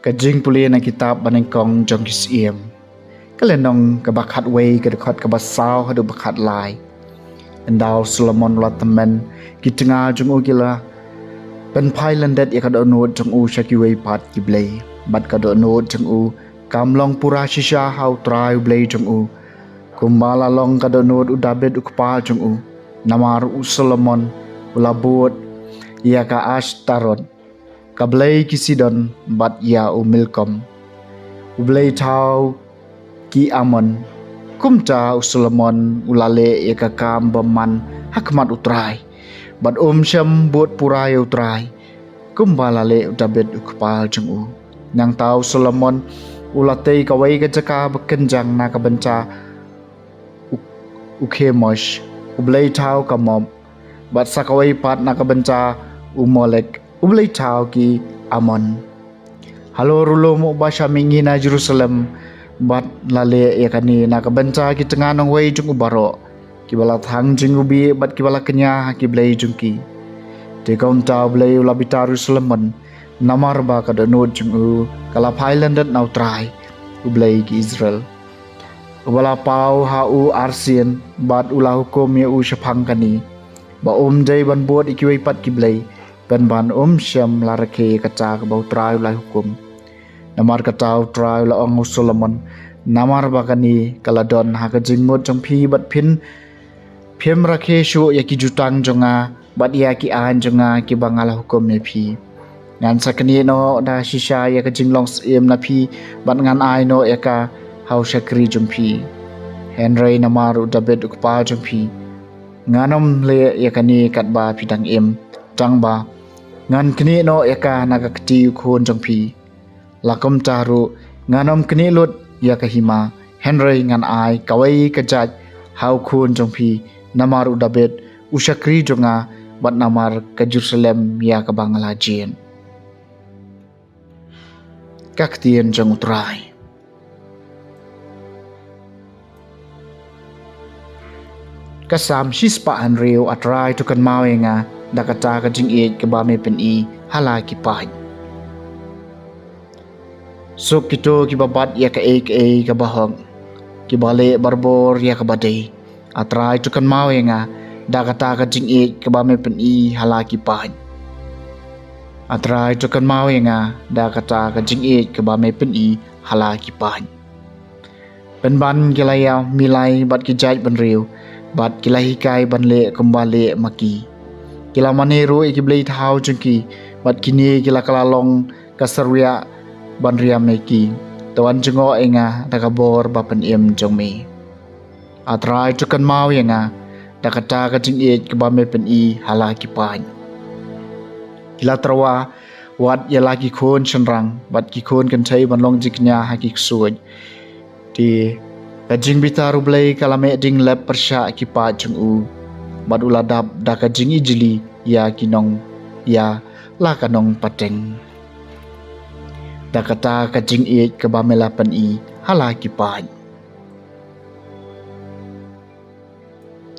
Kajing puli na kitab banengkong jong kisiem. Kalenong kabakat way kadakot kabasaw hadu bakat lai. Endaw Solomon latamen kitengah jong ugila. Ben pai landet ya kadonod jong u syaki way pat kiblay. Bat kadonod jong u kamlong pura shisha hau trai blay jong u. Kumbala long kadonod u David ukpa jong u. Namar u Solomon ulabut ya ka Ashtarot. Kablay ki Sidon bat ya u Milkom. Ublay tau ki Amon. Kumta u Solomon ulale ya ka kam baman hakmat utrai. Bat syam buat purai utrai. Kumbalale u David ukpal jeng u. Nang tau Solomon ulatay kaway ka jaka bekenjang na kabenca u Kemosh. Ublay tau kamob. Bat sakaway pat na kabenca u Molek. Ublay tau ki Amon. Halo rulo mo ba siya mingi na Jerusalem bat lale ya kani na kabenca ki tengah nong way jung ubaro kibala thang jing ubi bat kibala kenya ki blay jung ki te kaum tau blay ulabita Jerusalem namar ba kadonod jung u kala Thailand nau trai ublay ki Israel ubala pau ha u Arsian bat ulah hukum ya u syapang kani ba jay ban buat ikiway pat ki blay ban syam larake kaca ke bau trai ulah hukum namar katau trai la ong Solomon namar bakani kaladon ha ka jingmut jong phi bat phin phem rakhe shu ya ki jutang jonga bat ya ki an jonga ki bangala hukum ne phi ngan sakani no da shisha ya ka jinglong em na phi bat ngan ai no ya ka hau shakri jong phi Henry namar u David ukpa jong phi nganom le ya kani kat ba pidang em tang ba ngan kini no ya ka nakakti khon jong phi lakom taru nganom kini lut ya kahima Henry ngan ai kawai kajat hau khun jong phi namar u David ushakri jonga bat namar ka Jerusalem ya ka bangala jien kaktien jong utrai kasam shispa Henry atrai tu kan mawenga dakata ka jing e ka ba me pen i hala ki pai so kito ki babat ya ka ka bahong ki bale barbor ya ka badai atrai tu kan mawenga dakata ka jing e ka ba me pen i hala ki pai atrai tu kan mawenga dakata ka jing e ka ba me pen i hala ki pai pen ban kilaya milai bat ki jai ban riu bat kilahi kai ban le kembali maki kila manero ikiblay tau jengki bat kini kila kalalong kasarwia banria meki tawan jengo enga dakabor bapan im jongme atrai tukan mau yenga dakata ka jing e ke bame pen i hala ki pan kila trawa wat ya lagi khon chenrang bat ki khon kan chai ban long jiknya hakik suoj ti kajing bitaru blay kalame ding lep persha ki pa jeng u bat uladap daka jing ijili ya kinong ya la kanong pateng dakata ka jing e ka bamela pan i hala ki pan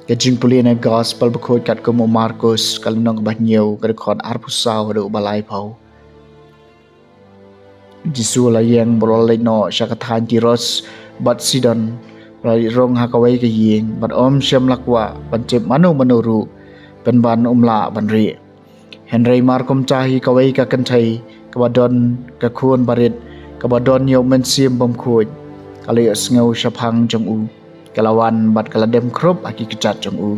ka jing puli na gospel bakot kat ko mo Marcos kalunong banyo ka rekod arpusaw do balai pau Jisu la yang bololay no siya katahan kiros bat Sidon Rai rong hakaway kaying ban syam lakwa pancip manu manuru ban umla ban ri Henry markom cahi kaway ka kantay kabadon ka khun barit kabadon yo mensim bom khoj kali sngaw syapang jong u kalawan bat kaladem krop aki kechat jong u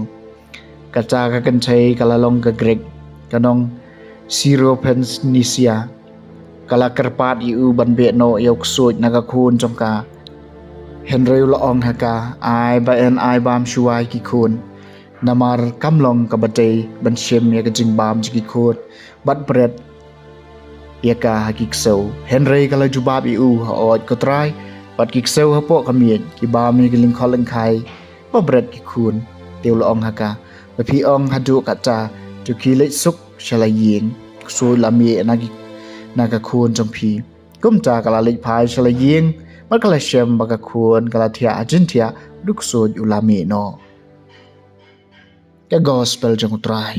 kaca ka kencai kalalong ka Greg kanong Syrophoenician kala kerpat iu ban be no yok suj naga kun jongka Henry laong haka ai ba en ai bam shuai ki kun namar kamlong ka batei ban shem ya ka jing bam ji ki khot bat bret ya ka hakik so Henry kala jubab iu ha ot ko trai bat ki so ha po ka mien ki bam mi giling kholang khai ba bret ki kun teu laong haka ba pi ong hadu ka cha tu ki le suk shala yin so la mi nagi naga kun jong pi kum ta kala le phai shala yinมันก็เลยเชื่อมบักควรก็เลยเทียจินเทียลุกโซดอุลามีโนแกกอสเปลจงตราย